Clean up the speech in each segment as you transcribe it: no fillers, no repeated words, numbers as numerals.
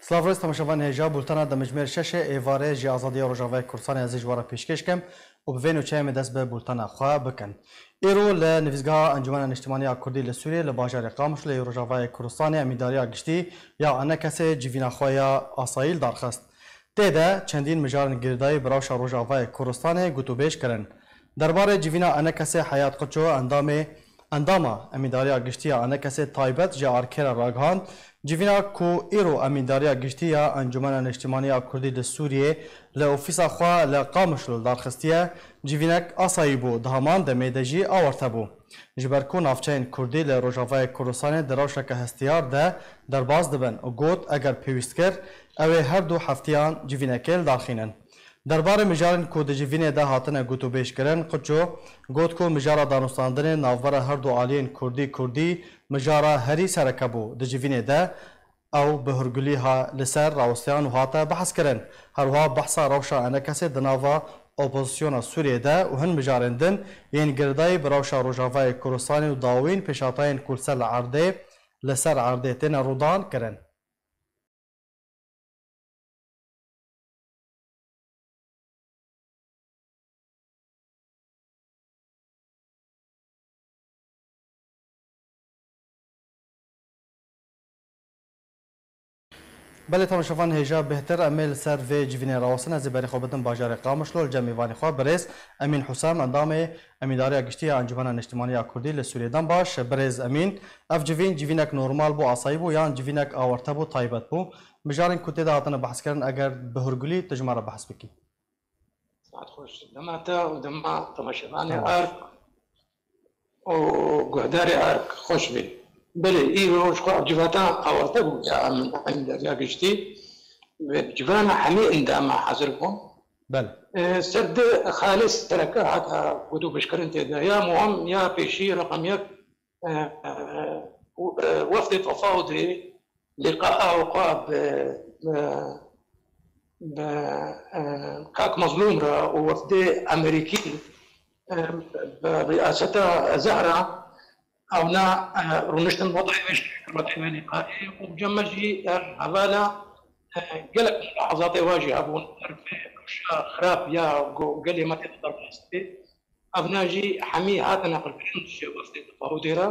سلاوریست تماشاوان هجا بولتانا دمجمر شش ایواره جی آزادی روجاوای کردستان از جوار پیشکش کم و بوینو چایم دست به بولتانا خوا بکن. ایرو لنویزگاه انجمن اجتماعی کردی لسوریه لباجار قامش لی روجاوای کردستان امیداری گشتی یا آن کسی جیوینا خوایا آسایل درخواست. تیده چندین مجارن گردای براش روجاوای کردستان گوتوبیش کرن. درباره جیوینا آن کسی حیات قچو انداما امیداری گشتی آن کسی تایبت جار کرا راگهاند جیوینا کو ایرو امیداری گشتی انجمن اجتماعی کردی لسوریه لافیسا خوا لقامش لدرخستیه جیوینک آسایی بو دهمان دمیدجی آورته بو جبرکو نافچین کردی لروجاوای کردستان دراوشک هستیار ده درباز دبن و گوت اگر پیوست کر اوه هر دو هفتیان جیوینکل داخینن درباره مجارن کو د جیوینه ده هاتنه گوتو بیش کرن قچو گوت کو مجارا دانستاندن ناوبر هر دو عالین کردی مجارا هری سرکبو د جیوینه ده او بهرگلی ها لسر راوستیان و هاتا بحث کرن هرها بحثا روشا انکسی دناوا اپوزیسیون سوریه ده و هن مجارندن یین گردای براوشا روجاوای کردستان و داوین پیشاتاین کلسل عرده لسر عرده تین رودان کرن بله تماشاوان هجا بهتر امیل سر و جوینه راوسن از بری خوابتن باجار قامشلو جمیوانی خواه برز امین حسام اندام امیداری گشتی انجمن اجتماعی کردی لسوریدان باش برز امین اف جوینک نورمال بو آسایی بو یا جوینک آورته بو تایبت بو مجارن کوته داتن بحث کردن اگر بهرگلی تجمره بحث بکی ساعت خوش دماتا و دما تماشاوان ارك و قهداري ارك خوش بي بله ایرو شخص جواتا آورده بود یا من امیداری گشتی جوانا حمی اندام حاضركم بله سرد خالص تركه حتى بدو بشكرنت يا مهم يا بيشي رقم يك وفد تفاوضي لقاء اوقاب كاك مظلوم را ووفد امريكي برئاسته زهره أونا رونشتن وضعي لقائي وبجمجي حوالا قلق لحظات واجهة أبون خراب يا قال ما تقدر تحسبي أبناجي حمي هاتنا قلبين شيء وفد تفاوضيرا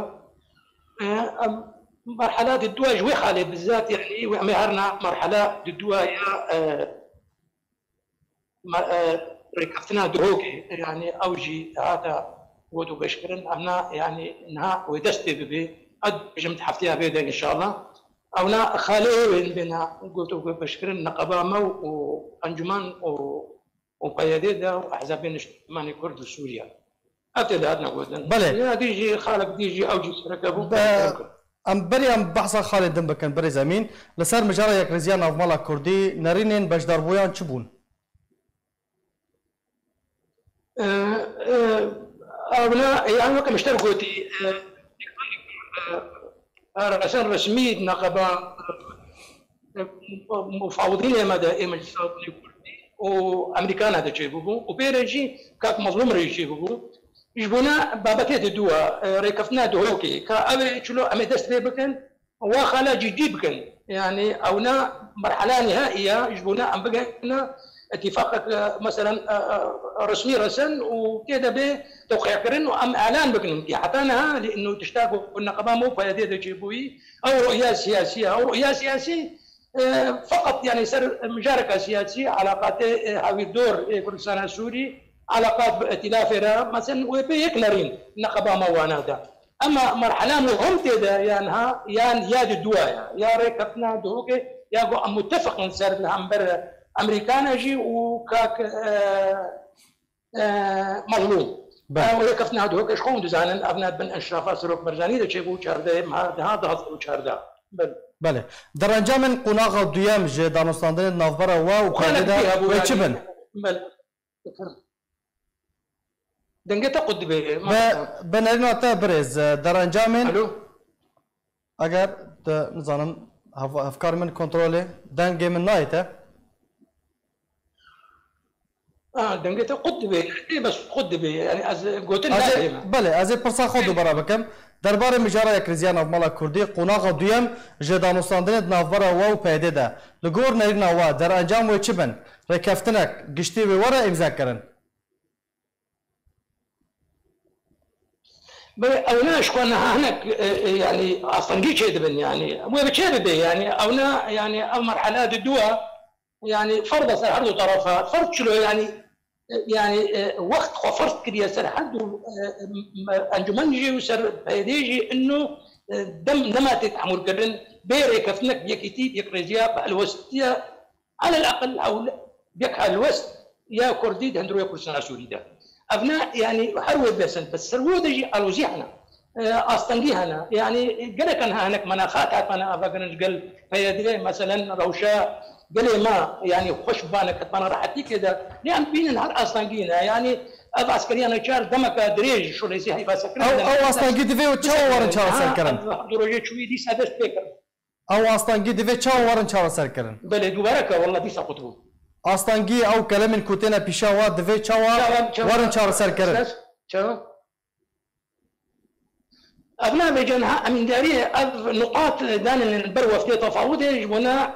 مرحلات الدواء جوي خالي بالذات يعني ومهرنا مرحلة الدواء ركبتنا دروكي يعني أوجي هذا ودو بشكرن أنا يعني إنها ودستي ببي قد جمت حفتيها بيدا إن شاء الله أونا خالي بينا قلت بشكرن نقابة وأنجمان وقيادة وأحزاب الاجتماعي كرد سوريا أبتدى هذا قلنا بله ديجي خالق ديجي أوجي سركبو ام بری ام بحثا خالد دم بکن بری زمین لسر مجارا یک رزیان افمالا کردی نرینین بجدار بویان چی بون؟ أنا يعني وقت مشتركوا رسائل رسمية نقابة مفاوضين مدى مجلس وأمريكان هذا جيبوه وبيرجي كاك مظلوم ريجيبوه يجبونا بابتيت الدواء ريكفنا دوروكي كأبي شلو أمي دست بكن وخلا جيبكن يعني أونا مرحلة نهائية يجبونا أم بقينا اتفاقك مثلا رسمي رسن وكذا به توقيع كرن وام اعلان بكن حتى انا لانه تشتاقوا النقابه مو فيدي تجيبوي او رؤيه سياسيه او رؤيه سياسيه فقط يعني سر مشاركه سياسيه علاقات هاوي الدور كردستان السوري علاقات بائتلاف مثلا وبيكلرين النقابه موانادا اما مرحله مهم تدا يانها ياد الدواء يا ريكتنا دوكي يا متفق سر الهمبر امريكان جي وكاك مظلوم ويكفنا هذا هوك شكون دزانا ابناء بن اشرف سروك مرزاني ده شيبو شارده هذا هذا شارده بله در انجام قناغ دویم ج دانستاندن نافبر و قاعده و چبن بله دنگتا قد به بنرنا تا برز در انجام اگر نظام افکار من کنترل دنگ من نایته دنگته قد به بس قد به يعني از قلت بله از پرسا خود برا بکم درباره مجاره یکریزیا نافمالا کردی قوناغ دویم جدانوستاندن نافبره و پیده ده لگور نرینا و در انجام و چی بن رکفتنک گشتی و وره امضا کرن اونا شكونا هناك يعني اصلا جي كذبن يعني مو بكذب يعني اونا يعني او مرحله الدواء يعني فرض سرحد طرفها فرض شلو يعني وقت خفرت كريا سرحد انجمان جي وسر هيديجي انه دماتت عمر قرن بيري كفنك بيكيتي يقريزيا الوسطيه على الاقل او بيك الوسط يا كردي هندرو يا كردستان سوري ده ابناء يعني حروي بسن بس سرود يجي الوزيحنا اصلا هنا يعني قال كان هناك مناخات انا افكر قال فيدري مثلا روشا قال ما يعني خش بالك انا راحتي كذا لان بين نهار اصلا يعني اب عسكري انا شار دمك دريج شو ليس هي بس او اصلا قد في وتشاو ورن شار سركرن دروجه شوي دي سادس بيكر او اصلا قد في تشاو ورن شار سركرن بل دوبارك والله دي سقطوا آستانگی او کلمن کوتنا پیشاوا دوی چاوا ورن چار سر کرد. چاوا. أبناء بجنها أمين دارية نقاط دان البروة في تفاوض يجبنا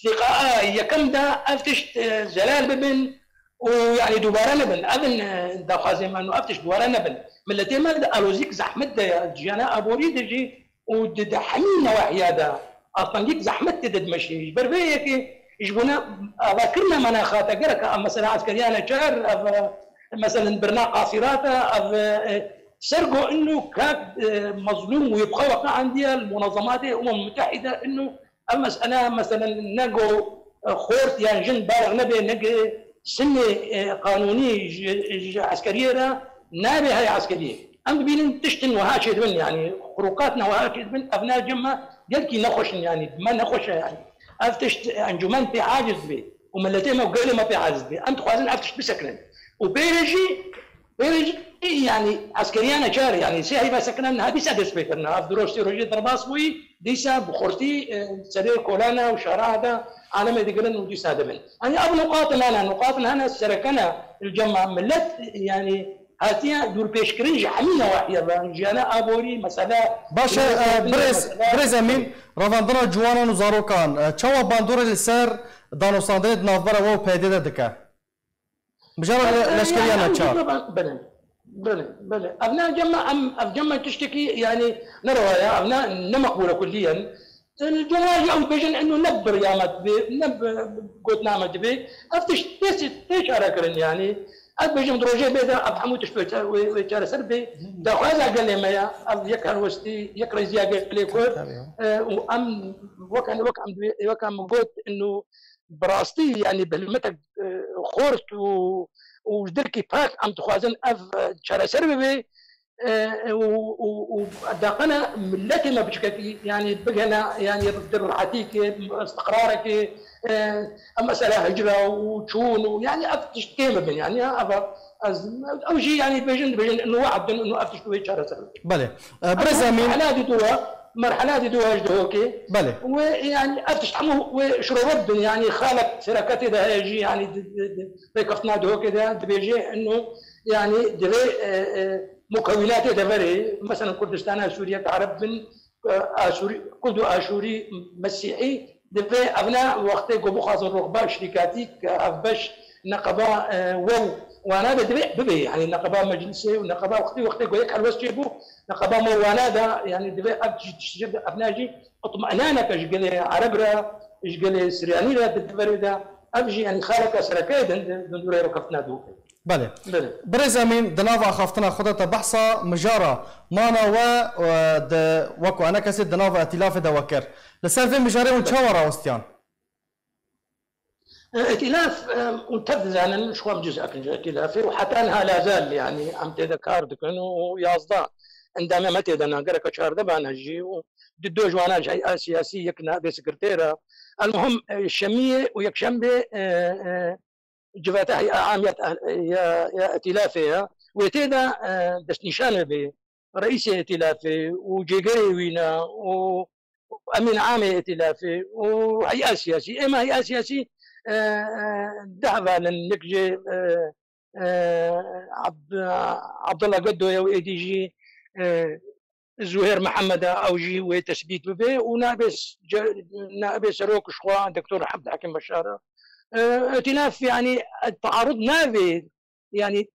لقاء يكم دا أفتش زلال ببن ويعني دوباره نبن أبن دا خازم إنه أفتش دوباره نبن ملتي ما دا ألوزيك زحمت دا جانا أبوري دجي ودد حمين نواحي هذا أصلا زحمت دد مشي بربيك يجبنا ذاكرنا مناخات قرك مثلا عسكريانا شهر مثلا برنا قاصرات سرقوا انه كان مظلوم ويبقى وقع عندي المنظمات الامم المتحده انه المساله مثلا نقو خورت يعني جن بالغ نبي نقي سنه قانوني عسكريه نابي هاي عسكريه ام بين تشتن وهاشد من يعني خروقاتنا وهاشد من ابناء جمه قال نخش يعني ما نخش يعني افتشت انجمان في عاجز به وملتين ما قال ما في عاجز به انت خوازن افتشت بسكنن وبيرجي يعني عسكريانا شار يعني سي هي سكنن هذه سادس بيتنا افدروش روجي درباسوي ديسا بخورتي سرير كولانا وشراده على ما يقولن ودي سادمن يعني ابو نقاط انا السركنه الجمع ملت يعني هاتيا دور بيشكرين حمينا واحيا جانا ابوري مساله باشا بريز امين رافاندنا جوانا وزاروكان تشوا باندور السر دانوساندد نافبره و بيدده دكا بجرى لشكريانا تشار بلى ابناء جمع تشتكي يعني نرى يا ابناء مقبوله كليا الجماعه او بيجن انه نبر يا مد قلت نعمت بي افتش تيش اراكرن يعني بيجن دروجي بيدا اب حمود شفت ويتار سربي دا هذا قال لي ما يكر وستي يكر زيا قال لي كود وام وكان موجود انه براستي يعني بهلمتك خورت ودركي باك ام تخوازن اف شارع سربي وداقنا ملتي ما بشكتي يعني بقنا يعني بدر حتيك استقرارك مسألة هجرة وتشون يعني افتش كيما يعني او شيء يعني بيجن انه وعد انه افتش شويه شارع سربي بله برز امين مرحلة دوا هوكي بله ويعني افتش حمو وشربت يعني خالق شركات ده يجي يعني بيكفنا دو كده بيجي انه يعني دبي مكونات دبري مثلا كردستان سوريا عرب من اشوري كرد اشوري مسيحي دبي ابناء وقت جو خاص الرغبه شركاتي افبش نقبه وانا دبي يعني نقبه مجلسي ونقبه وقت جو يك حلوس جيبو نقبه موانادا يعني دبي ابناجي اطمئنانك ايش قال عربرا ايش قال سرياني دبري أبجي يعني خالك سركاي دندوري ركفنا دو بله برز امين دنافا خافتنا خدت بحثا مجارة مانا وكو انا كسيت دنافا ائتلاف دوكر لسالفه مجاري وتشاورا وستيان ائتلاف منتبذ يعني شو جزء ائتلافي وحتى انها لا زال يعني عم تذكر دكنو يازدا عندما متى دنا قرك شهر دبان هجي ضد جوانا جاي سياسي يكنا بسكرتيرا المهم الشمية ويكشمبي جفاتها عامية يا ائتلافها ويتيدا دس نشان به رئيس ائتلافي وجيجري وينا وامين عام ائتلافي وهيئة سياسي اما هيئة سياسي دعوة لنكجي عبد الله قدو يا اي دي جي زهير محمد او جي وتثبيت ببي ونائب سروك شخوا دكتور حمد حكيم بشار ائتلاف يعني التعارض نافي يعني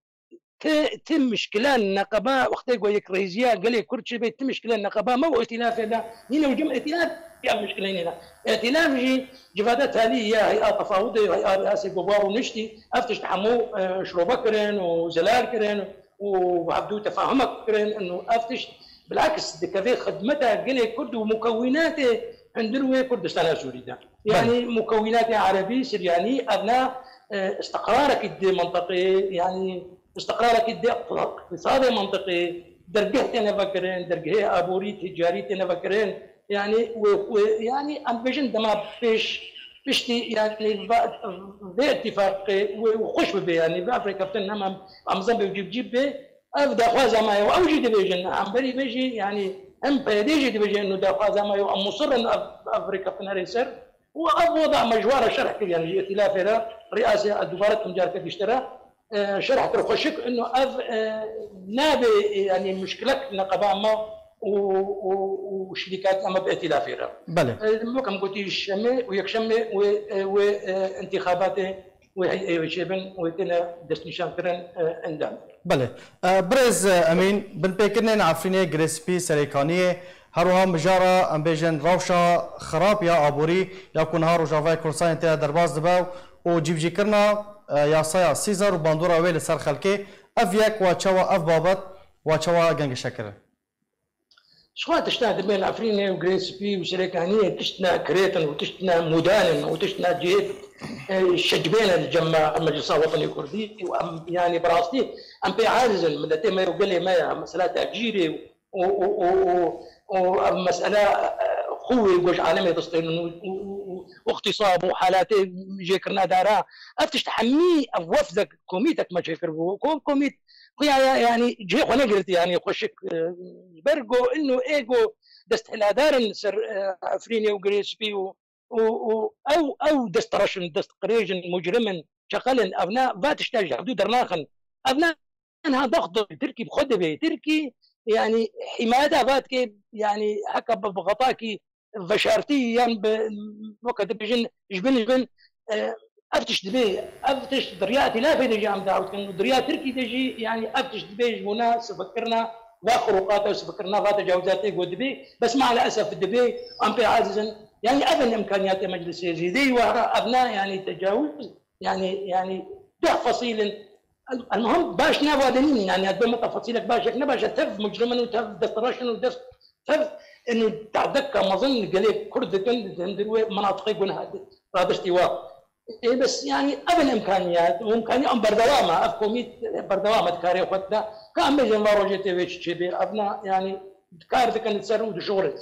تم مشكلة النقابة وقت يقول لك رئيسية قال لك كرتش بيت تم مشكلة النقابة ما هو ائتلاف هذا هنا وجمع ائتلاف يا مشكلة هنا ائتلاف جفادات هذه هي هيئة تفاوضية هيئة رئاسة قبار ونشتي افتش تحمو شروبة كرين وزلال كرين وعبدو تفاهمك كرين انه افتش بالعكس دكافي خدمتها قال لك كرد ومكوناته عندنا كردستان السوري ده يعني مكوناته عربي سرياني ابناء استقرارك المنطقي يعني استقرارك اقتصادي منطقي درجه انا فكرين درجه ابوري تجاري انا فكرين يعني ويعني ام بيجن دما بيشتي يعني باتفاق وخش به يعني بافريقيا فتنهم ام زامبي وجيب به ابدا خوازا ما او جي بيجن ام بري بيجي يعني ام بيجي بيجي انه دا خوازا ما ام مصر ان افريقيا فتنريسر وضع مجوار شرح يعني ائتلاف رئاسه الدوبارات مجاركه اشترى شرح ترخشك انه نابي يعني مشكلة نقابة ما وشركات اما بائتلافها. بله. كم قلت الشمي ويكشمي وانتخاباته وشيبن ويتنا دستنشان كرن اندام. بله. برز امين بن بيكرنين عفريني جريسبي سريكانيه هروها مجارة ام بيجن روشا خراب يا ابوري يكون هارو جافاي كورسان تاع درباز دباو وجيب جي كرنا یاسایا سیزار و باندورا ویل سر خلکی اف یک و چوا اف بابت و چوا گنگ شکر شو تشتنا دبل عفريني وجريس بي وشركانية تشتنا كريتن وتشتنا مودان وتشتنا جيت شجبين الجماعة المجلس الوطني الكردي يعني براستي ام بي عاجز من ما يقول لي ما مسألة تأجيري ومسألة خوي وجه عالمي تصطين واغتصاب وحالات جيكرنا دارا افتش تحمي وفدك كوميتك ما جيكر كوميت يعني جي وانا قلت يعني خشك برجو انه ايجو دست دار سر افريني وجريسبي او دست رشن دست قريجن مجرما شغل ابناء فاتش تاج حدود درناخن ابناء انها ضغط تركي بخدبه تركي يعني حمايتها فاتك يعني حكى بغطاكي فشارتيا بوقت بيجن جبن افتش دبي افتش درياتي لا في دجي عم دعوت كانه دريات تركي تجي يعني افتش دبي جبنا سفكرنا واخروقات وسفكرنا فات تجاوزاتي ودبي بس مع الاسف دبي ام بي عاجزا يعني ابن امكانيات مجلس يزيدي وراء ابناء يعني تجاوز يعني تفاصيل المهم باش نافادنين يعني هذول تفاصيلك باش باش تف مجرما وتف دستراشن وتف انه تعدك ما اظن قال لك كردة مناطق يقول هذا استواء إيه بس يعني ابن امكانيات وامكانيات بردوامه افكوميت بردوامه كاري وقتها كان مجن واروجيتي ويش شبير ابناء يعني كارثه كانت تسر وشغل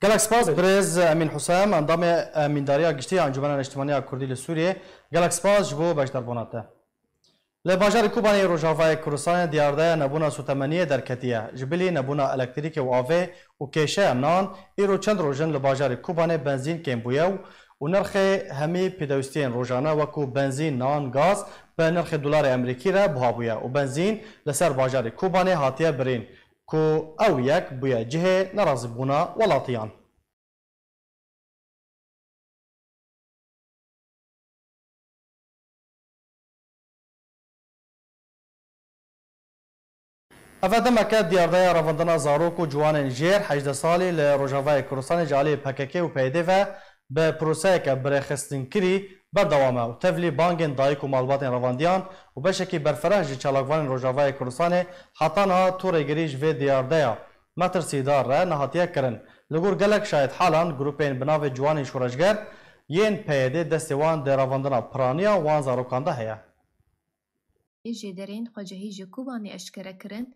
قالك سپاس برز امین حسام اندام امينداريا گشتي انجمن اجتماعي كردي لسوريا قالك سپاس جبو باش دربوناته لباجار کوبانی روجاوای کردستان دیارده نبونا سوتمنیه در کتیه جبلی نبونا الکتریک و آوه و کیشه نان ایرو چند روزن لباجار کوبانی بنزین کم بویو و نرخ همی پیداوستین روزانه وکو بنزین نان گاز به نرخ دلار امریکی را بها بویه و بنزین لسر باجار کوبانی هاتیه برین کو او یک بویه جهه نرازی بونا ولاتیان افادم اکد دیارده رواندن زاروک و جوان جیر 18 سالی لروجاوای کردستان جالی پککی و پیده و به پروسه که برخستن کری بردوامه و تفلی بانگین دایک و مالبات رواندیان و بشکی برفرهج چالاکوان روجاوای کردستان حتانا تور گریج و دیارده متر سیدار را نهاتیه کرن لگور گلک شاید حالان گروپین بناو جوان شورشگر ین پیده دستوان در رواندن پرانیا وان زاروکانده هیا جدرین خواجهی جکوبانی اشکره کرن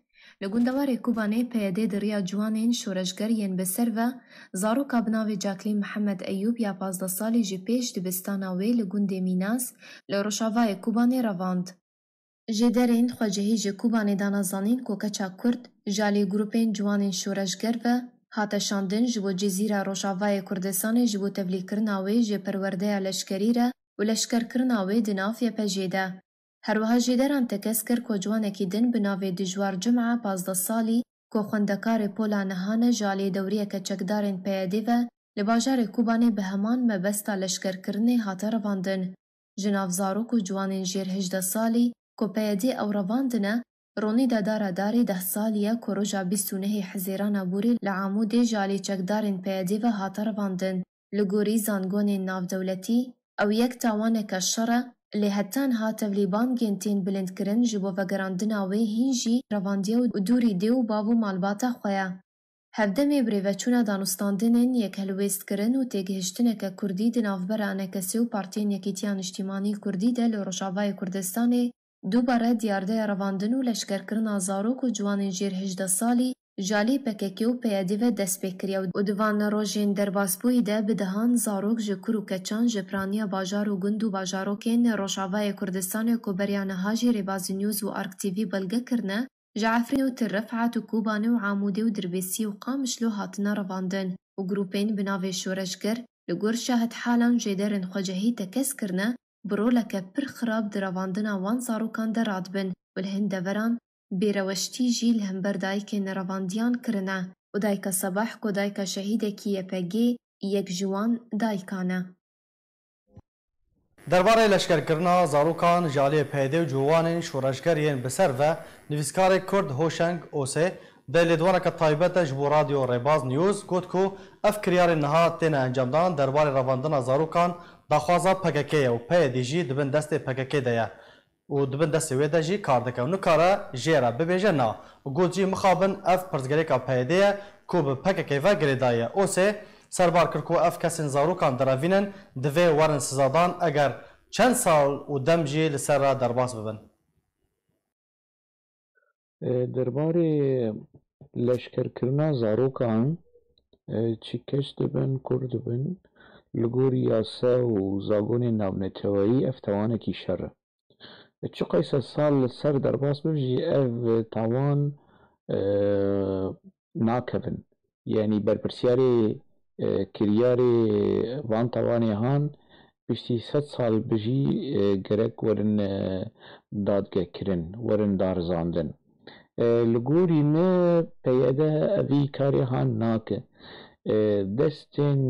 لگوندوار کوبانی پیاده دریا جوانین شورشگر ین بسر و زارو کابناوی جاکلین محمد ایوب یا 15 سالی جی پیش دبستاناوی لگوند میناس لروشاوای کوبانی رواند. جدرین خواجهی جکوبانی دانازانین کوکچا کرد جالی گروپین جوانین شورشگر و هاتشاندن جبو جزیره روشاوای کردستان جبو تبلیغ کرناوی جی پرورده لشکری را و لشکر کرناوی دناف یا پجیده. هەروەها ژێدەران تەکەس کرد کۆجوانێکی دن بناوێ دژوار جمعە 15 ساڵی کۆ خوێندەکارێ پۆلا نەهانە ژالێ دەوریەکە چەکدارên پەیەدێڤە li bajarê Kobanê bi heman mebesta leşkerkirinê hate revandin. Ji nav zarok û ciwanên jêr 18 salî ku peyedê ew revandine, ronî de dara darê 10 salî ye ku roja 29 Hezêrana Borî li Amûdê ji alî çekdarên peyedê ve hate revandin. Li gorî zangonên navdewletî, ew yek tawaneke şer e, lê hetan hatevlî bangên tên bilindkirin ji bo vegerandina wê hîn jî revandiya û dûrî dê û bav û malbata xwe ye. Hevdemê birêveçûna danûstandinên yekhelwêstkirin û têgihiştineke Kurdî di navbera NKS û Partiyên Yekîtiya Niştîmanî Kurdî de li Rojavayê Kurdistanê dubare diyardeya revandin û leşkerkirina zarok û ciwanên jêr 18 salî ji alî PKK û PYD ve dest pê kiriye û di van rojên derbasbûyî de bi dehan zarok ji kur û keçan ji piraniya bajar û gund û bajarokên Rojavayê Kurdistanê ku beriya niha jî Rêbazî News û Ark TV belge kirine, ji Efrîn û Til Rifat û Kobanê û Amûdê û Dirbêsî û Qamişlo hatine revandin û grûpên bi navê şoreşger li gor şahid halan jêderên xwecehî tekez kirine, bi roleke pir xirab di revandina wan zarokan de radibin û li hin deveran bêreweştî jî li hember dayikên revandiyan kirine û dayika Sebeh ku dayika şehîdekî YPG yek ji wan dayikan e. Derbarê leşkerkirina zarokan ji aliyê PYD û ciwanên şoreşger yên bi ser ve nivîskarê Kurd Hoşeng Osê di lêdwaneke taybet de ji bo Radyo Rêbaz News got ku ev kiryarên niha têne encamdan derbarê revandina zarokan daxwaza PKK ye û PYD jî dibin destê PKK de ye û dibin destê wê de jî kar dike û nikare jê re bibêje na û got jî mixabin ev pirsgirêka PYD ye ku bi PKK ve girêdaye. Osê serbar kir ku ev kesên zarokan direvînin divê werin sizadan eger çend sal û dem jî li ser re derbas bibin. Derbarê leşkerkirina zarokan çi kes dibin, kur dibin, li gorî yase û zagonên navneteweyî ev tawanekî şer e. Çi qeyse sal li ser derbas bibe jî ev tawan nakevin. Yanî berpirsyarê kiryarê van tawanê han piştî 100 sal bijî gerek werin dadgekirin, werin darizandin. Li gorî me PYD evî karê han nake. Destên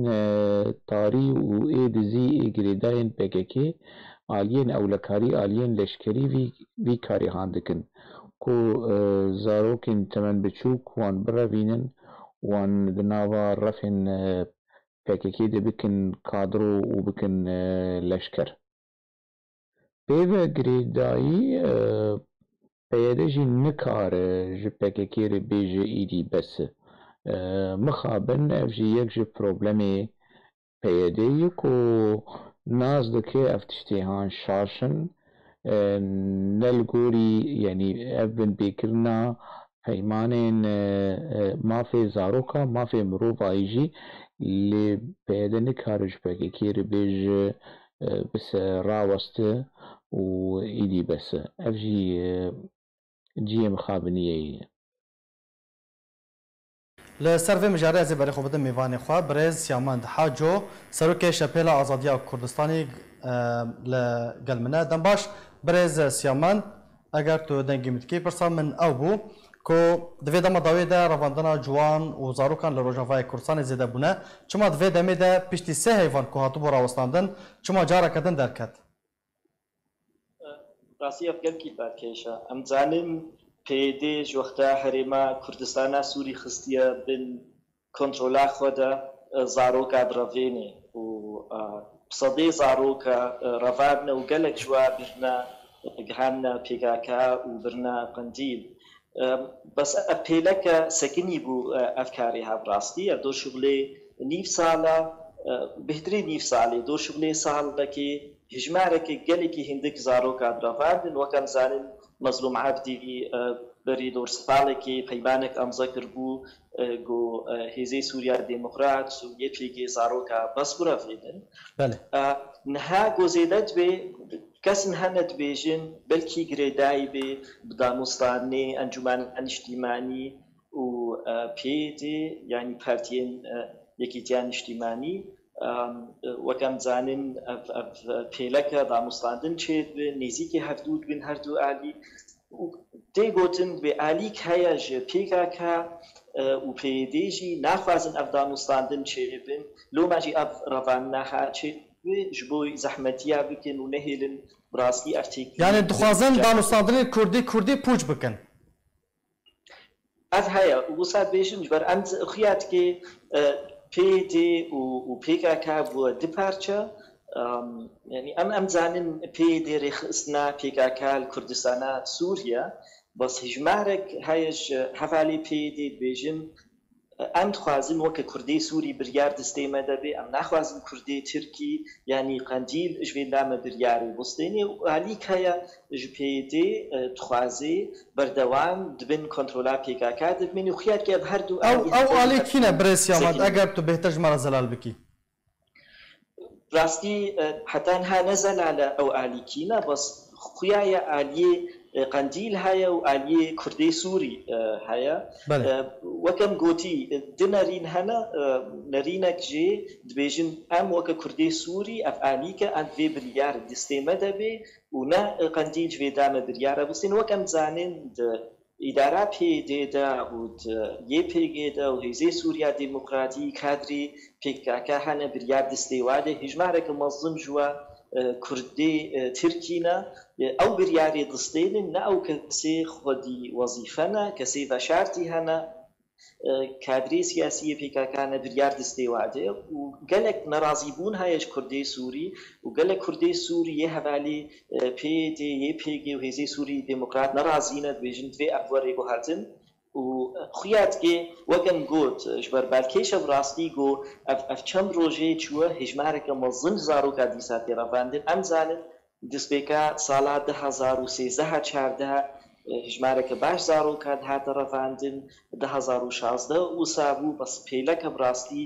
tarî û êdizî ê girêdayên PKK aliyên ewlekarî, aliyên leşkerî vî karê han dikin ku zarokên temen biçûk wan birevînin wan di nava refên PKK de bikin kadro û bikin leşker. Pêve girêdayî PYD jî nikare ji PKK re bêje îdî bes e. Mixabin ev jî yek ji problemê PYD'yê ku naz dike ev tiştê han şaşin ne li gorî yanî ev bin bêkirina peymanên mafê zaroka, mafê mirovayî jî lê PYD nikare ji PKK re bêje bise raweste û îdî bes e. Ev jî ciyê mixabiniyê ye. Li ser vê mijarê ez ê berê xwe bidim mêvanê xwe Birêz Siyamend Haco serokê Şepêla Azadiya Kurdistanê li gel min e. Dem baş Birêz Siyamend eger tu dengê min dikî pirsa min ew bû ku di vê dema dawê de revandina ciwan û zarokan li Rojavayê Kurdistanê zêde bûne. Çima di vê demê de piştî sê heyvan ku hatibû rawestandin çima careke din derket? Rastî ev gelkî berkêşe. Em zanin PYD ji wexta herêma Kurdistana Sûrî xistiye bin kontrola xwe de zaroka birevênê û sedê zaroka revandine û gelek ji we birine gihanine PKK û birine Qendîl. Bes ev pêleke sekinî bû ev karê hev rastî ev doşubilê nîv sala bihtirî nîv salê doşubilê salekê hijmarekê gelekî hindik zaroka direvandin wek em zanin Mezlûm Abdî berî dorsifalekê peymanek emza kirbû got Hêzê Sûriya Demokrat û YPG zaroka bes birevêdin. Niha gozêde dibê kes niha nedibêjin belkî girêdayî bê bi danûstanê encûmena niştîmanî û PYD yanî Partiyên Yekîtiya Niştîmanî وەکەم زانین پێلەکە داموستاندن چێت بن نێزیکی هەفتوت بن هەردوو ئالی تێگوتن بێ ئالیک هەیە ژ پێکاکە و پێدێژی ناخوازن ئەف داموستاندن چێ بن لۆماژی ئەف ڕەوان ناهاچێت ji bo zehmetiya bikin û nehêlin rastî ev têkî yani dixwazin danûstandinê Kurdî pûç bikin ev heye û wisa bêjin ji ber em xiyatî PD û PKK bû di parça yani em zanin PD rêxistina PKK li Kurdistana Sûriye bas hejmarek heye ji hevalê PD bêjin em dixwazin weke Kurdê Sûrî biryar destê me de bê em naxwazin Kurdê Tirkî yanî qendîl ji vê la me biryarê bistênê û alîk heye ji PD dixwazê berdewam dibin kontrola PKK dibin û xiyarkî ev her du ew alî kî ne Birêz Siyamet eger tu bêhtir ji me re zelal bikî rastî heta niha ne zelale ew alî kî ne bas xuya ye aliyê قندیل هەیە و ئالیێ کوردی سووری هەیە وەکەم گوتی دو نەرین هەنە نەرینەک ژێ دبێژن ئەم وەکە کوردی سووری ئەف ئالیکە ئەم vê biryar destême de bê û ne qendîl vê dame biryara bistên wekem zanên îdara PYD de û YPG de û Hêzê Sûriya Demokratî kadrî PKK hene biryar destê wadê hejmareke mezin ji we Kurdê Tirkî ne ew biryarê distênin ne ew kesê xwedî wezîfe ne kesê veşartî hene kadrê siyasî PKK ne biryar destê wadê û gelek nerazîbûn heye ji Kurdê Sûrî û gelek Kurdê Sûrî yê hevalê PYD YPG û Hêzê Sûrî Demokrat nerazî ne dibêjin divê ev werê guhertin û xiyatî wekem got ji ber belkêşa rastî got ev çend rojê çûye hejmareke mezin zaroka dîsa tê revandin em zanin destpêka sala 2013-14 hejmareke baş zaroka hate revandin 2016 wisa bû bes pêleke rastî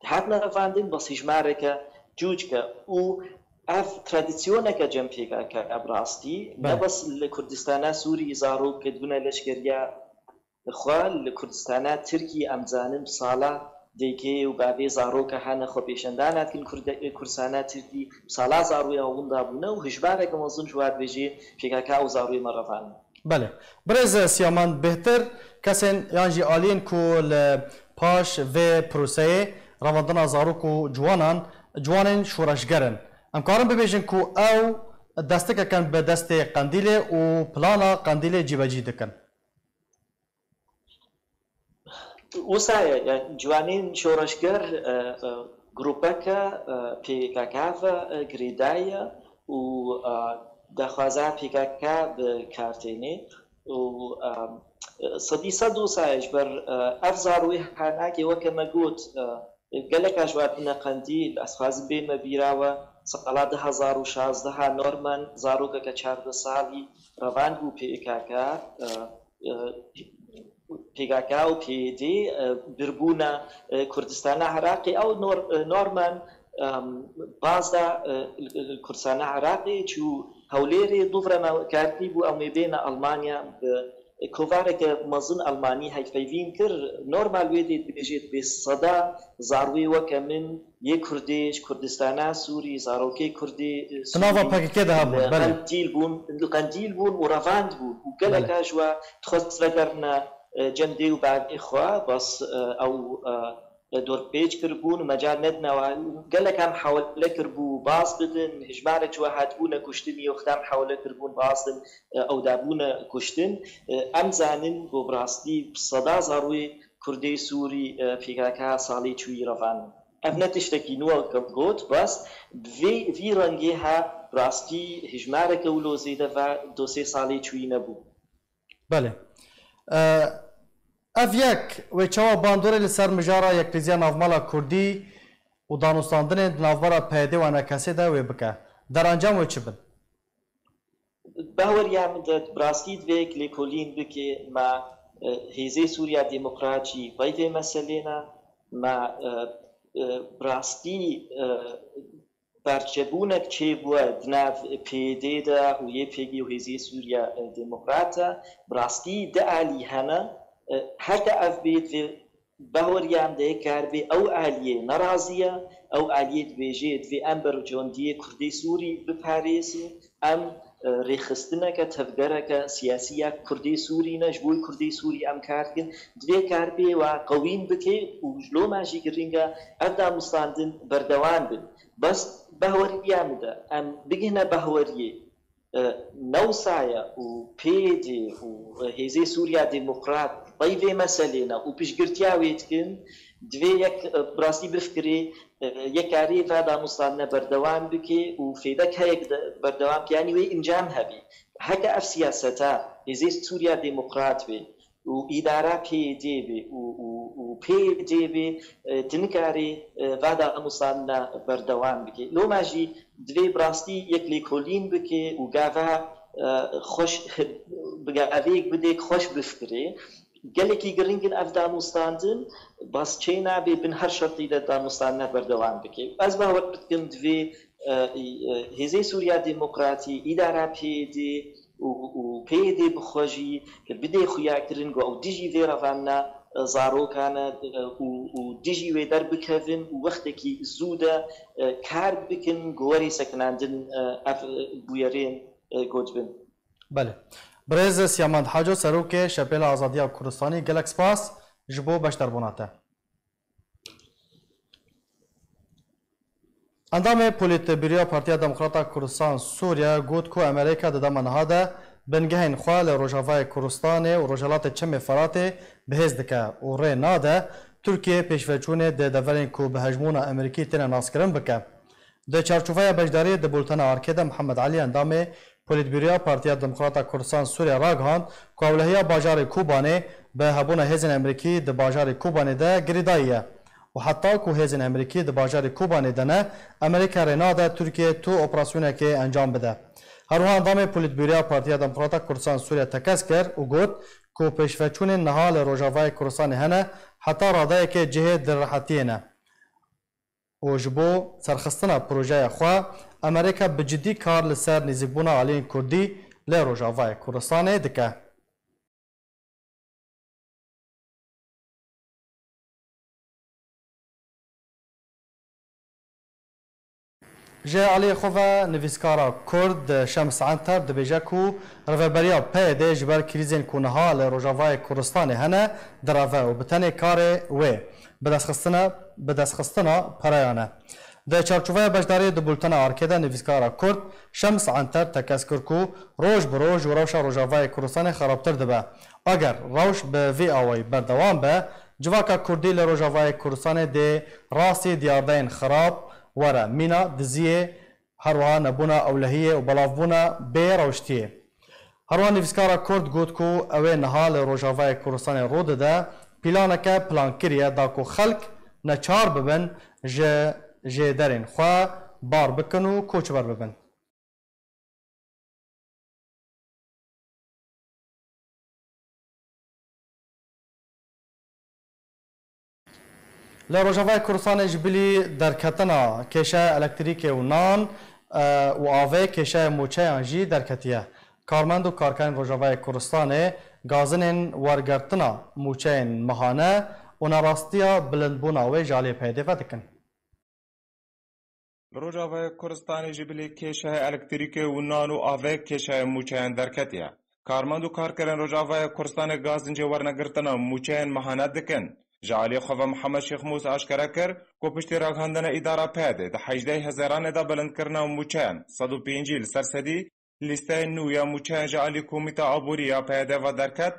hatine revandin bes hejmareke cûcke û ev tradisyoneke cem PKK ev rastî ne bes li Kurdistana Sûrî zarok kedibine leşkeriya xwe li Kurdistana Tirkî em zanin sala dêkê û bavê zaroka hene xwe pêşendan hatkin Kurdistana Tirkî sala zaroya winda bûne û hejmareke mezin ji we dibêje PKK û zaroyê me revan Belê Birêz Siyaman bêhtir kesên yan jî aliyên ku li paş vê proseyê revandina zarok û ciwanên şoreşgerin em karin bibêjin ku ew destikekin bi destê qendîlê û plana qendîlê cîbecî dikin وسایە جوانین شۆڕشگەر گروپەکە پێکاکاڤە گرێدایە و دەخوازا پێکاکا بکارتێنێ و سەدی سەد وسایش بەر ئەف زاروی هاناکێ وەکەمە گوت gelek ajwatine qendîl ez xwazim bê me bîrawe sala 2016 Norman zarokeke 14 salî revan bû PKK û PYD birbûna Kurdistana Iraqê ew Norman bazda Kurdistana Iraqê çû hewlêrê dûvrema-kartî bû ew mêbêne Almanya bi kovareke mezin Almanî heyfeyvîn kir normal wê dê dibêjêt bê seda zarwê weke min yê Kurdê ji Kurdistana Sûrî zarokê Kurdê qendîl bûn û revand bûn û geleka ji we dixwest vegerine cemdê û bavê xwe bas ew dorpêç kirbûn û mecal nednewe gelek em hewle kirbû baz bidin hejmarek ji we hatbûne kuştin yê xwe em hewle kirbûn baz din ew dabûne kuştin em zanin got bi rastî seda zarwê Kurdê Sûrî PKK salê çûyî revan ev ne tiştekî nû got bas vî rengê he bi rastî hejmareke wilo zêde ve dosê salê çûyî nebû Belê ev yek wê çawa bandorê li ser mijara Yeklîziya Navmala Kurdî û danûstandinên navbera PYD û NKSê de wê bike derencam wê çi bin Baweriya min de bi rastî divê lêkolîn bike me Hêzê Sûriya Demokratî vey vê meselê ne me bi rastî berçebûnek çêbûye di nav PYD de û YPG û Hêzê Sûriya Demokrat de bi rastî di alî hene her de ev bêt vê باوەریان دەیە کاربێ ئەو ئالیێ نەڕازیە ئەو ئالیێ دبێژێت دوێ ئەم بەرجۆندیە کوردی سووری بپارێزی ئەم ڕێخستنەکە تەفگەرەکە سیاسیە کوردی سووری نەش بۆی کوردی سووری ئەم کارکن دوێ کاربێ و قەوین بکێ و لۆ ماژی گرنگە ئەفدا مستاندن بەردەوام بن بەس بەهوەریاندا ئەم بگنە بەهوەریێ نەوسایە و پێدێ و هێزەی سووریا دموکرات طیبێ مەسەلێنە و پشگرتیاوێتکن دوێ یەک ڕاستی بفکرێ یەکاری ڤادا مستانە بەردەوام بکێ و فێدەک هەیەک بەردەوام پیانی وێ ئینجام هەبی هەکە ئەف سیاسەتە هێزەی سووریا دموکرات بێ و ئیدارە پێدێ بێ و پێدێ بێ تنکارێ ڤادا مستانە بەردەوام بکێ لۆ ماژی دوێ بڕاستی یەک لێکۆلین بکێ و گاڤا خۆش بگەئەوەیەک بدێک خۆش بفکرێ gelekî giringin ev danûstandin bas çê nabê bin her şertî de danûstandina berdewam bike. Ez bawer dikim divê Hêzê Sûriya Demokratî îdara pêdê û pêdê bixwejî bidê xuyakirin got ew dijî vê revanina zarokan e û dijî wê derbikevin û wextekî zû de kar bikin gowerî sekinandin ev bûyerên got bin. بله برز سیامند حاجو سروک شپیل آزادی کردستانی گلک سپاس جبو بشتر بوناته اندام پولیت بیریا پارتیا دموکراتا کردستان سوریا گوت کو امریکا د دمنها ده بنگهین خوال روجاوای کردستان و روجالات چم فرات بهز دکه و ری ناده ترکیه پیشوچونه د دورین کو به هجمون امریکی تن ناسکرن بکه د چارچوبای بجداری د بولتن ارکیده محمد علی اندام پولیتبیریا پارتیا دموکراتا کردستان سوریا راگهاند که اولهیا باجار کوبانه به هبون هزین امریکی د باجار کوبانه ده گریداییه و حتی که هزین امریکی د باجار کوبانه ده نه امریکا رناده ترکیه تو اپراسیونه که انجام بده. هر وان دام پولیتبیریا پارتیا دموکراتا کردستان سوریا تکس کرد و گفت که پیشوچون نهال روجاوای کردستان هنه حتی راده که جهه در راحتیه نه. و جبو سرخستنا پروژه خواه امریکا بجدی کار لسر نزیکبونا آلین کردی لی روجاوای کردستان دکه. جه علی خواه نویسکارا کرد شمس عنتر دبیجه کو روبریا پیده جبر کریزین کونها لی روجاوای کردستان هنه دراوه و بتنی کار وی بدستخستنا پرایانه. در چارچوبه بجداری د بولتن ارکیده نویسکارا کرد شمس عنتر تکس کرد که روش بروش و روش روجاوای کردستان خرابتر دبه. اگر روش به وی آوی بردوام به جواکا کردی لروجاوای کردستان دی راسی دیاردین خراب وره مینا دزیه هروها نبونا اولهیه و بلافبونا بی روشتیه. هروها نویسکارا کرد گوت که اوه نهال روجاوای کردستان رو ده پیلانکه پلانکریه دا که خلق نچار ببن جه درین خواه بار بکن و کوچ بر ببن. لروجاوای کردستان جبلی در کتنا کشه الکتریک و نان و آوه کشه موچه انجی در کتیه. کارمند و کارکن روجاوای کردستان گازنین ورگرتنا موچه مهانه و نراستیا بلندبونا و جالی پیده و دکن. روجاوای کردستان جبلی کشه الکتریک و نان و آوه کشه موچه در کتیه. کارمند و کارکن روجاوای کردستان گازنجی ورنگرتنا موچه مهانه دکن. جعلی خواه محمد شیخ موسی اشکره کرد که پشتی راگهاندن اداره پیده ده 18,000 دا بلند کرنا موچین 105 لسرسدی لیسته نویا موچین جعلی کومیتا عبوریا پیده و درکت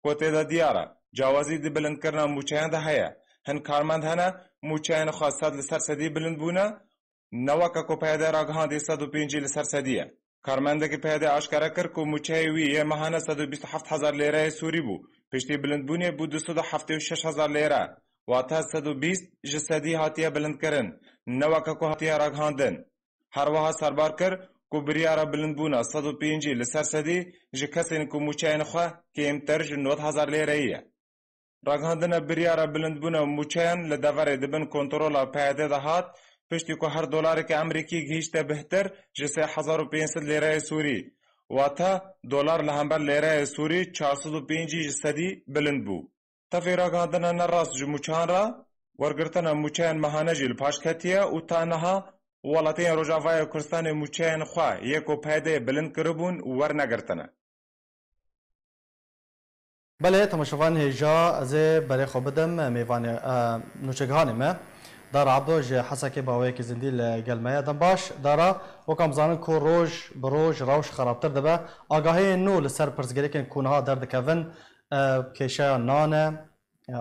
که تیده دیاره جوازی دی بلند کرنا موچین ده هیا هن کارمند هنه موچین خواستد لسرسدی بلند بونه نوکا که پیده راگهاندی 105 لسرسدیه کارمنده که پیده اشکره کرد که موچیوی یه ماهانه 127,000 لیره سوری بو پشتی بلندبونی بود 276,000 لیره و تا 120 جسدی هاتیه بلند کرن نوکا که هاتیه راگهاندن هر وها سربار کرد که بریاره بلندبونه 105 لسرسدی جه کسین که موچین خواه که امترج 90,000 لیره ایه راگهاندن بریاره بلندبونه موچین لدوره دبن کنترولا پیده ده هات پشتی که هر دلاری که امریکی گیشته بهتر جه 3,500 لیره سوری و تا دلار لهمبر لیره سوری 405 جسدی بلند بو. تفیرا گاندنا نراس جموچان را ورگرتنا موچین مهانجی الپاشکتیه و تانها ولاتین روجاوای کردستان موچین خوا یکو پیده بلند کربون ورنگرتنا. بله تماشاوان هجا از برای خوب بدم میوان نوچگهانی ما دار عبدو جه حسکی باوی که زندی لگلمه دم باش دارا وکم زانن کو روج بروج روش خرابتر دبه آگاهی نو لسر پرزگری کن کونها درد کون کشه نانه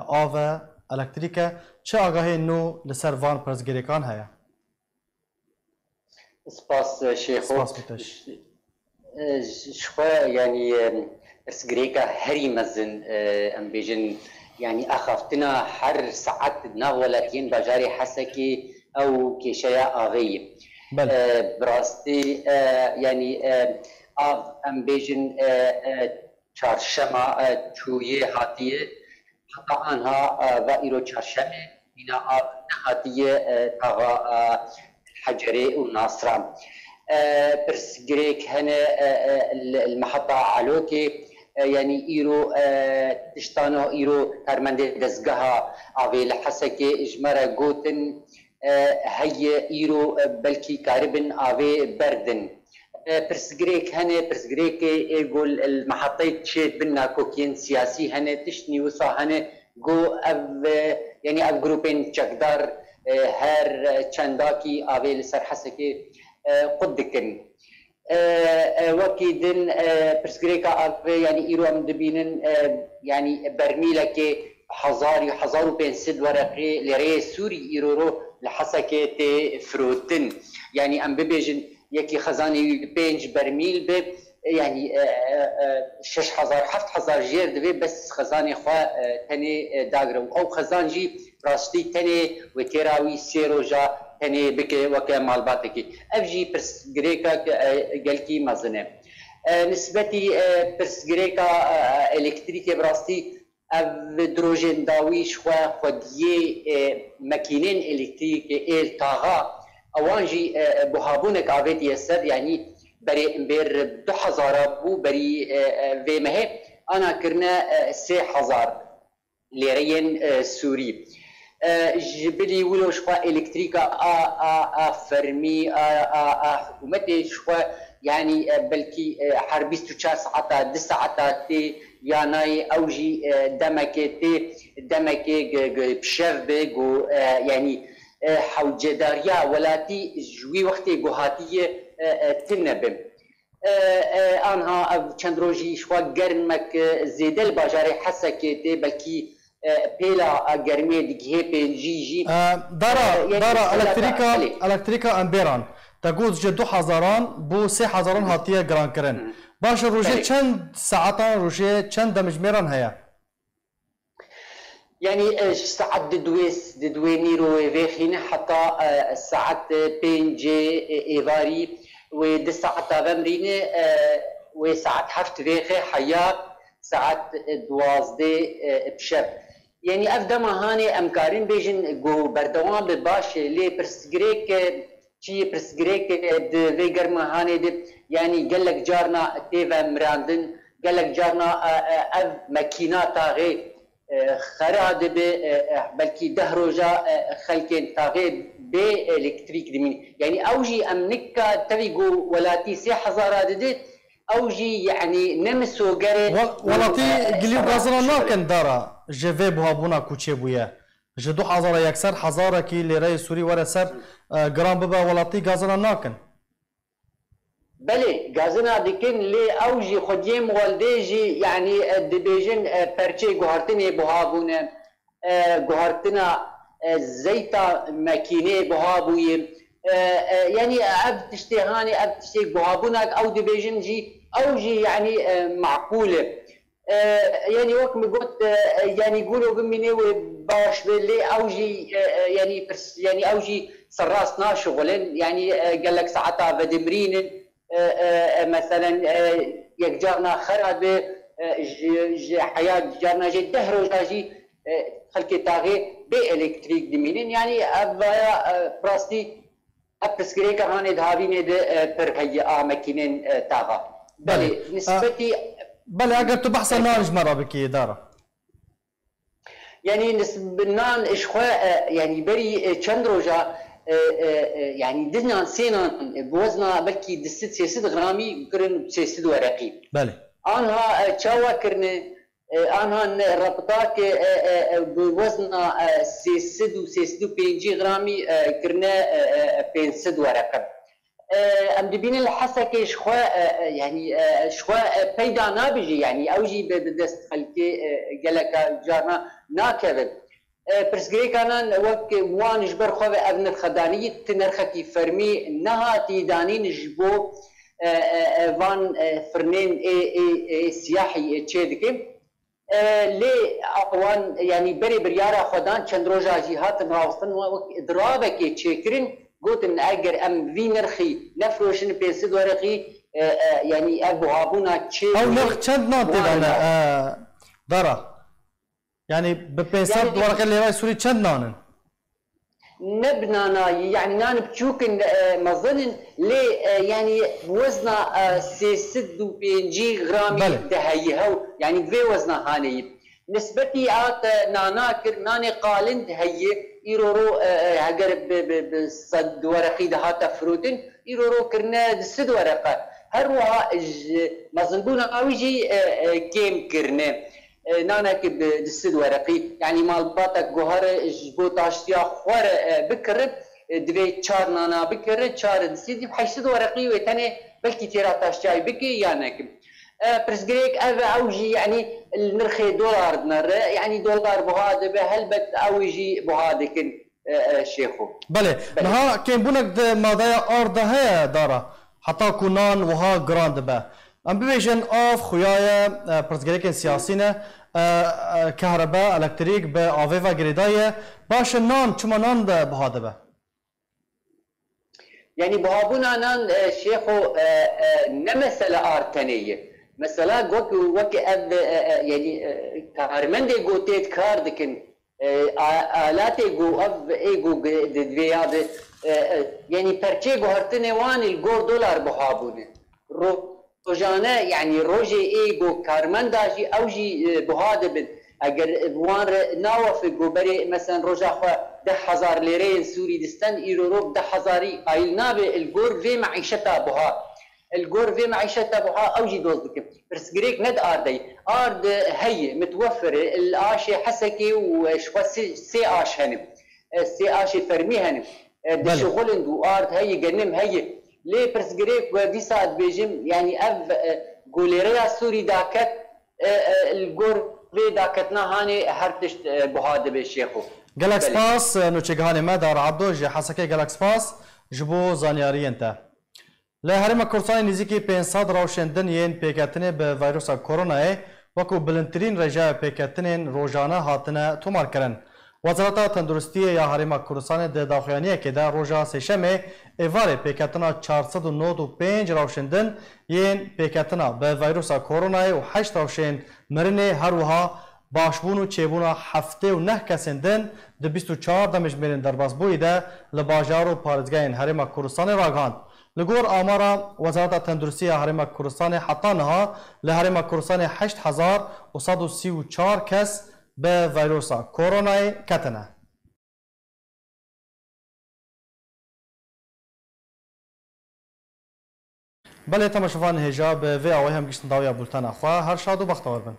آوه الکتریکه چه آگاهی نو لسر وان پرزگری کان هیا؟ سپاس شیخو سپاس بیتش شخوا يعني برسجريكا هري مزن ام بيجن يعني اخفتنا حر ساعات ناولتين بجاري حسكي او كيشيا اغي براستي يعني ام بيجن چارشما چويه هاتيه حتى انها وائرو چارشمه بنا هاتيه تاغا حجري وناصرة برسجريك هنا المحطة علوكي يعني إيرو تشتانو إيرو كارمندي دزجها أبي لحسكي إجمرة جوتن هي إيرو بلكي كاربن أبي بردن برسجريك هنا برسجريك يقول المحطة تشيد بنا كوكين سياسي هنا تشني وصا هنا جو يعني أب جروبين تشكدار هر چنداكي أبي لسر حسكي قدكن وكيدن برسكريكا أبي يعني إيرو أم دبينن يعني برميلة حزار وبنسد ورقي لري سوري إيرو لحسكي تي فروتن يعني أم ببيجن يكي خزاني بينج برميل ب يعني 6000 جير دبي بس خزاني خوا تاني داغرو أو خزانجي راستي تاني وكيراوي سيروجا تاني بكي وكا مالباتكي افجي برسجريكا قالكي مازنه نسبتي برسجريكا الكتريكي براستي اف دروجين داوي شوا خديه ماكينين الكتريكي ال طاغا اوانجي بوهابونك عبيد يسر يعني بري امبير 2000 بو بري فيمه انا كرنا 3000 ليرين سوري جبلي ولو شوا الكتريكا فرمي حكومتي شوا يعني بلكي حربيستو 4 ساعات 10 ساعات تي ياناي اوجي دمكي بشربك يعني حوجداريا ولاتي جوي وقتي جوهاتيه تنبم انها چندروجي شوا گرمك زيدل باجاري حسكتي بلكي بيلا گرمي دغه بنجي دارا الكتريكا امبيران تقول جه 2000 بو 3000 هاتيه جران كرن باش روجي چند ساعتان روجي چند دمجميران هيا يعني ساعات دوي نيرو فيخين حتى ساعات بنجي ايفاري و ساعات بمرينه و ساعات حفت فيخي حيات ساعات 12 بشب يعني افدم هاني امكارين بيجن جو بردوان بباش لي برسجريك شي برسجريك د فيجر مهاني د يعني قال لك جارنا تيفا مراندن قال لك جارنا اف ماكينات غي خراد بلكي دهروجا خلكين تاغي بي الكتريك دمين يعني اوجي امنكا تريقو ولاتي 6000 ديت اوجي يعني نمسو قري ولاتي قليو غازنا ناكن دارا جيفي بوهابونا كوتشي بويا جدو 1000 كي ليري سوري ورا سر جرام ببا ولاتي غازنا ناكن بله غازنا ديكن لي اوجي خديم والديجي يعني دبيجن برشي غهرتني بوهابونا غهرتنا زيتا ماكينه بوهابوي يعني اب تشتهاني اب تشتي غهابونك او دبيجن جي اوجي يعني معقوله يعني وقت ما قلت يعني يقولوا بمني باش باللي اوجي يعني اوجي سراسنا شغلن يعني قال لك ساعتها بدمرين مثلا يجارنا خرب حياه جارنا جي دهرو جاجي خلكي تاغي بالكتريك دمينين يعني ابا براستي ابسكريكا هاني دهابيني د برهي ماكينين تاغا بلي نسبتي بلي اگر تو بحث نارج مرة بكي دارا يعني نسبنان إشخاء يعني بري چندروجا يعني دنيا سينان بوزنا بلكي دست 600 غرامي كرن 600 ورقي. بله. آنها تشاوا كرن آنها ربطاك بوزنا 650 غرامي كرنا 500 ورقة. ام دبين الحسكه شخوا يعني شخوا بيدا نابجي يعني اوجي بدست خلكي قالك جارنا ناكذب برسكري كان وقت وان جبر خو ابن الخداني تنرخكي فرمي نها تيدانين جبو فان فرنين اي سياحي تشيدكي لي اوان يعني بري بريارا خدان چندروجا جهات راوستن وقت ادرابك تشكرين قلت ان اجر ام في نرخي نفروشن بيسد ورقي يعني ابو هابونا تشي او نرخ چند ناطق انا دارا يعني ببيسد ورقي اللي سوري چند نانن نبنا يعني نان بتشوكن مظن لي يعني وزنا 650 غرامي دهيها يعني في وزنا هاني نسبتي ات ناناكر ناني قالن دهي يرورو هاجر بصد ورقي دهاتا فروتن يرورو كرنا دسد ورقه هروها مظنبونا اوجي كيم كرنا نانك بدسد ورقي يعني مال باتك جوهر جبو تاشتيا خوار بكر دوي 4 نانا بكر 4 دسيدي بحيسد ورقي وتاني بلكي تيرا تاشتيا بكي يانك برسجريك أبا أوجي يعني النرخي دولار نر يعني دولار بهذا بهلبت أوجي بهذا كن شيخو. بله نها كين بونك ماذا أرض هي دارا حتى كونان وها جراند با. أم بيجن أف خيايا برسجريك سياسينا كهرباء إلكتريك بأوفيفا جريداية باش نان شو نان بهذا با. يعني بهابونا نان شيخو نمثل أرتنية. مثلا وك يعني كارمندي جوتيت كاردكن آلاتي جو ايجو ددوياد يعني برشي جوهرتني وان الجور دولار بهابونه روجانا يعني روجي ايجو كارمنداجي اوجي بهادبن اگر وان ناوف جوبري مثلا روجا خو 10,000 ليره سوري دستان ايرو 10,000 ايلنابه الجور في معيشتها بها الجور في معيشتها بها اوجي دوزك بس جريك ند اردي ارد هي متوفر الاشي حسكي وشوا سي اش هنم سي اش فرمي هنم دي شغل اندو ارد هي جنم هي لي برس جريك ودي ساعد بيجم يعني اف جوليريا سوري داكت الجور في داكتنا هاني هرتشت بهذا بالشيخو جالاكس باس نوتشيغاني مدار عبدو جي حسكي جالاكس باس جبو زانياري انت له هرم كورسان نزيكي 500 روشندن ين بيكاتنه به فيروس كورونا وكو بلنترين رجا بيكاتنن روجانا هاتنه تومار کرن وزارت تندرستی یا هرم کورسان د داخلانیه که در روزا سهشنبه ایوار پیکاتنا 495 روشندن ین پیکاتنا به ویروس کرونا و 8 روشن مرنه هر وها باشبون و چیبون هفته و نه کسندن د 24 دمج میلن در بازبوی ده لباجار و پارزگاین هرم کورسان راگاند لگور آمارا وزارت تندرستی هرم کورسان حتانها لهرم کورسان 8134 کس به ویروس کرونا کتنه. بله تماشاوان هجاب و آوای هم گشتن داویا بولتن اخواه هر شاد و بختور بن.